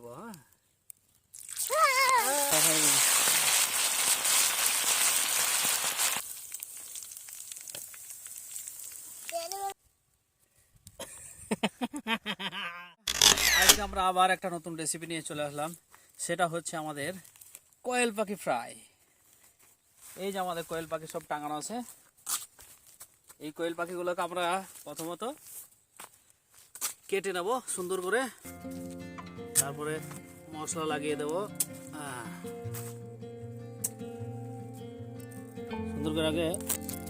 দেবো। হ্যাঁ আজকে আমরা আবার একটা নতুন রেসিপি নিয়ে চলে আসলাম। সেটা হচ্ছে আমাদের কোয়েল পাখি ফ্রাই। এই যে আমাদের কোয়েল পাখি সব টাঙানো আছে। এই কোয়েল পাখিগুলোকে আমরা প্রথমত কেটে নেব সুন্দর করে, তারপরে মশলা লাগিয়ে দেবো। সুন্দর করে আগে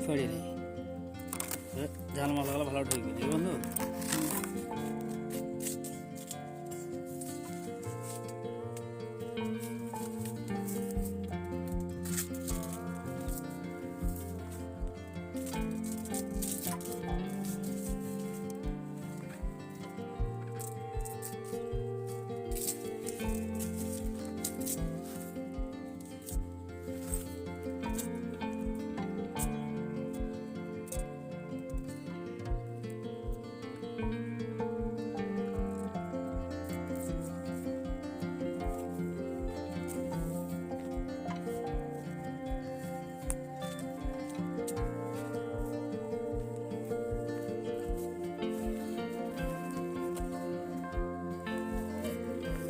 ফেড়ে নিই, ঝাল মশলাগুলো ভালো ঢুকবে নি বন্ধু।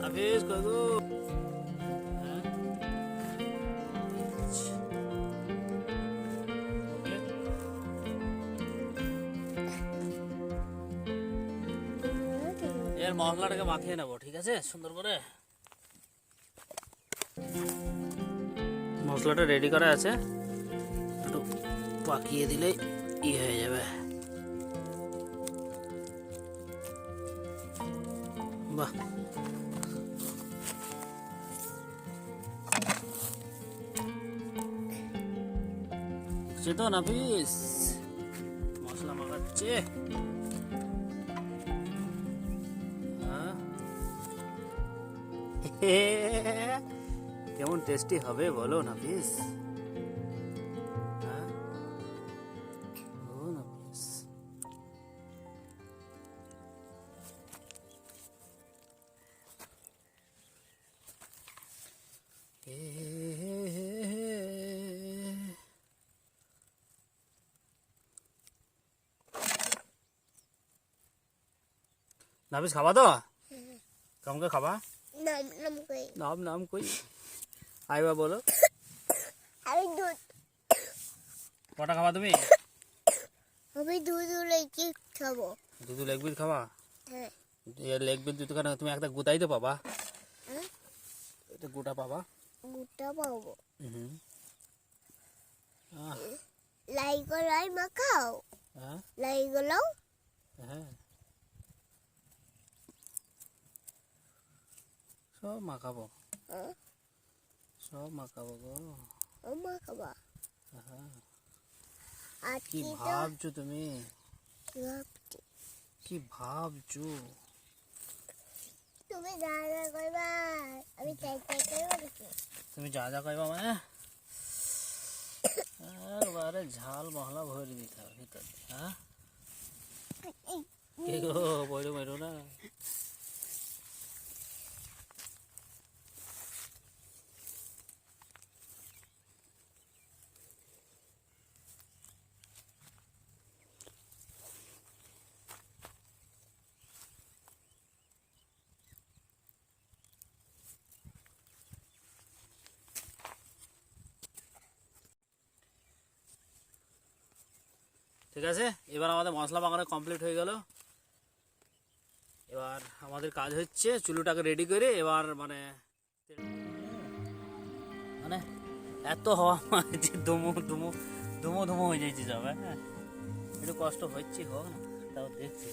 হাফিজ কই গো? এর মশলাটাকে মাখিয়ে নেবো, ঠিক আছে? সুন্দর করে মশলাটা রেডি করা আছে, একটু পাকিয়ে দিলেই হয়ে যাবে। বাহ, তো নাফিস মশলা মাখাচ্ছে। কেমন টেস্টি হবে বলো নাফিস? ও নাফিস, নাফিস খাবা তো? কেমন করে খাবা? নাম নাম কই আইবা বলো। আমি দুধ। কটা খাবা তুমি? আমি দুধ লেগ পিস খাবো। দুধ লেগ পিস খাবা? হ্যাঁ। লেগ পিস দুটো কেন? তুমি একটা গোটাই তো পাবা। এটা গোটা পাবা। গোটা পাবো। আহ, লাইগুলাই মাখাও। হ্যাঁ লাইগুলো হ্যাঁ, সব মাখাবো, সব মাখাবো গো। মাখাবা। হ্যাঁ। আর কি ভাবছো তুমি? কি ভাবছো? তুমি যা যা কইবা আমি তাই তাই কইবা নাকি? তুমি যা যা কইবা মানে একবারে ঝাল মশলা ভরে দিতে হবে ভিতর। হ্যাঁ কে গো, বইরো মেরো না। ঠিক আছে, এবার আমাদের মশলা মাখানো কমপ্লিট হয়ে গেল। এবার আমাদের কাজ হচ্ছে চুলোটাকে রেডি করে এবার মানে মানে এত হওয়া যে ধুমো ধুমো ধুমো ধুমো হয়ে যাচ্ছে সব। হ্যাঁ একটু কষ্ট হচ্ছে, হোক না, তাও দেখছি।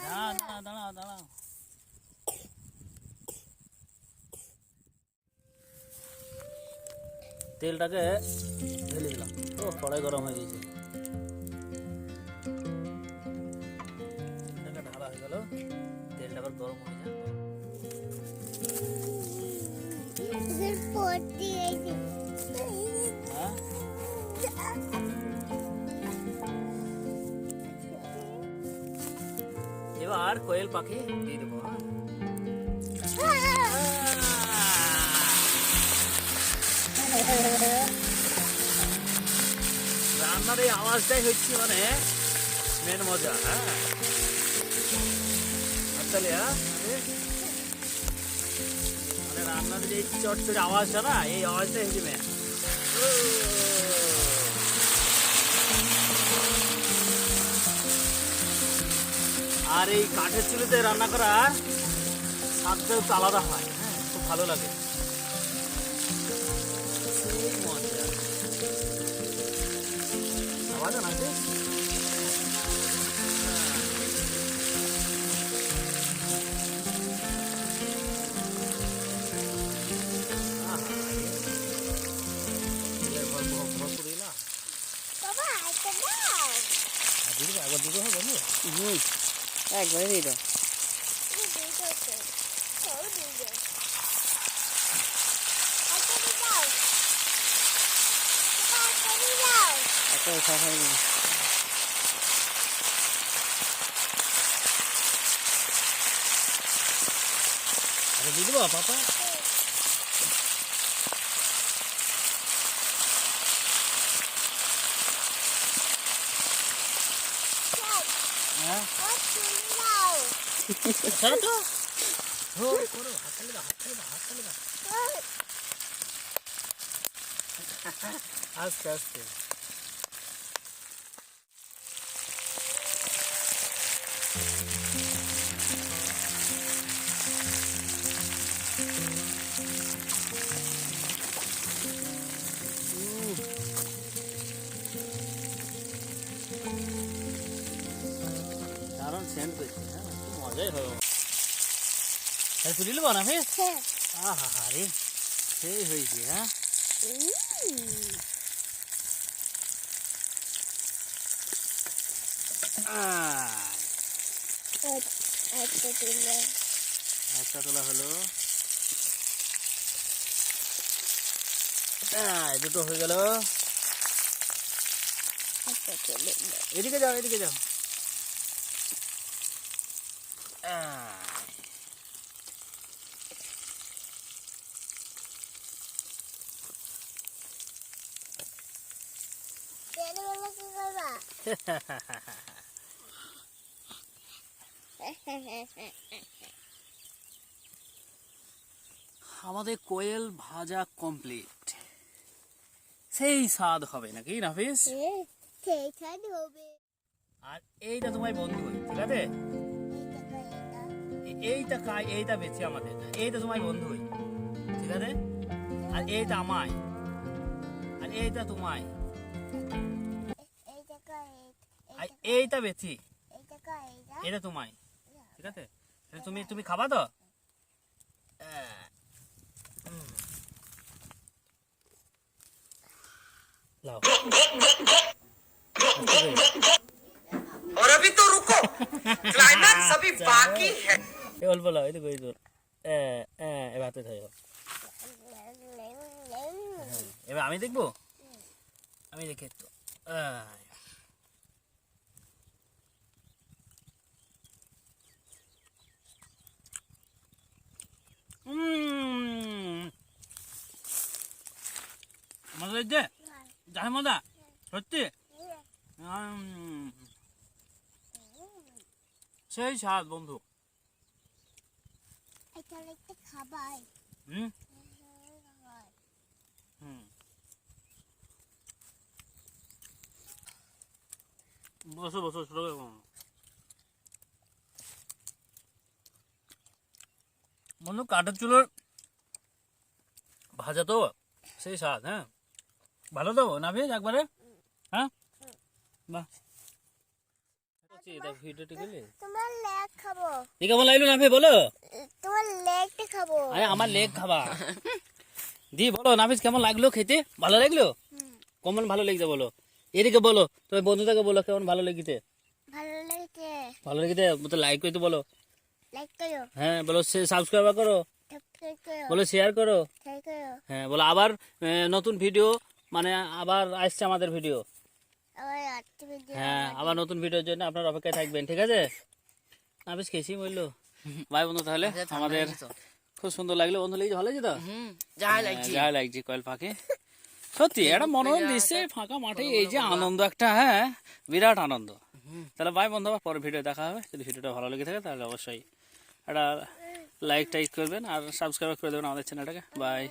দাঁড়াও দাঁড়াও দাঁড়াও, তেলটাকে ঢেলে দিলাম। ও কড়াই গরম হয়ে গেছে, তেলটাকে ঢালা হয়ে গেল। তেলটা আবার গরম হয়ে যায়। হ্যাঁ এবার কোয়েল পাখি দিয়ে দেবো। রান্নার এই আওয়াজটাই হচ্ছে মানে মেন মজা। হ্যাঁ তাহলে মানে রান্নার যে চটচড়ে আওয়াজটা না, এই আওয়াজটাই হচ্ছে মেন। আর এই কাঠের চুলিতে রান্না করার স্বাদটা একটু আলাদা হয়। হ্যাঁ খুব ভালো লাগে, সেই মজা। আওয়াজ না বাবা একটা দাও একবার দুটো হয় বন্ধু। একবারে দিয়ে দাও। তুমি দুটো তো সব দিয়ে দাও একটা দিয়ে দাও বাবা একটা দিয়ে দাও একটা খাওয়া দিন। আচ্ছা দিয়ে দেবো পাপা। হ্যাঁ ছাড়ো তো। করো হাততালি দাও, হাততালি দাও, হাততালি দাও। আস্তে আস্তে। দারুণ সেন্ট পেয়েছি। হ্যাঁ খুব মজাই হবে। তাই তুলে নেবো না ফের? আহা রে সেই হয়েছে। হ্যাঁ একটা তোলা হলো, দুটো হয়ে গেল। এদিকে যাও, এদিকে যাও। আমাদের কোয়েল ভাজা কমপ্লিট। সেই স্বাদ হবে নাকি নাফিস? আর এইটা তোমার বন্ধু, ঠিক আছে? এইটা খাই, এইটা বেশি আমাদের, এইটা তোমার বন্ধু, ঠিক আছে? আর এইটা আমায়, আর এইটা তোমায়, আর এইটা বেশি, এটা তোমায়, ঠিক আছে? তুমি তুমি খাবা তো? लाओ। और अभी तो रुको, क्लाइमैक्स अभी बाकी है। ये बोल बोला ये तो कोई तो ये बात है यो। এবার আমি দেখবো, আমি দেখে তো মজা হয়েছে, যাই মজা সত্যি। সেই স্বাদ বন্ধু। হুম হুম বসো বসো শুরু করো। বন্ধু কাঠের চুলোর ভাজা তো সেই স্বাদ। হ্যাঁ ভালো তো না ভেজ একবারে। হ্যাঁ বাহ ভিডিওটি গেলে তোমার লেগ খাবো। কেমন লাগলো না ভে বলো? তোমার লেগটা খাবো। আরে আমার লেগ খাবা দি বলো নাফিস কেমন লাগলো খেতে? ভালো লাগলো? কেমন ভালো লেগেছে বলো? এদিকে বলো, তোমার বন্ধুটাকে বলো কেমন ভালো লেগেছে। ভালো লেগেছে। ভালো লেগেছে তো লাইক করতে বলো। লাইক করো, হ্যাঁ বলো সাবস্ক্রাইব করো, সাবস্ক্রাইব করো, বলো শেয়ার করো। শেয়ার করো। হ্যাঁ বলো আবার নতুন ভিডিও, মানে আবার আসছে আমাদের ভিডিও। আবার আজকে ভিডিও হ্যাঁ আবার নতুন ভিডিওর জন্য আপনারা অপেক্ষায় থাকবেন, ঠিক আছে? আবিস খেয়েছি বললো ভাই বন্ধু তাহলে আমাদের খুব সুন্দর লাগলো বন্ধু লেগেছে ভালো লাগছে তো যা লাগছে কোয়েল পাখি সত্যি একটা মনোরম দিচ্ছে ফাঁকা মাঠে এই যে আনন্দ একটা হ্যাঁ বিরাট আনন্দ তাহলে ভাই বন্ধু আবার পরে ভিডিও দেখা হবে যদি ভিডিওটা ভালো লেগে থাকে তাহলে অবশ্যই একটা লাইক টাইক করবেন আর সাবস্ক্রাইব করে দেবেন আমাদের চ্যানেলটাকে বাই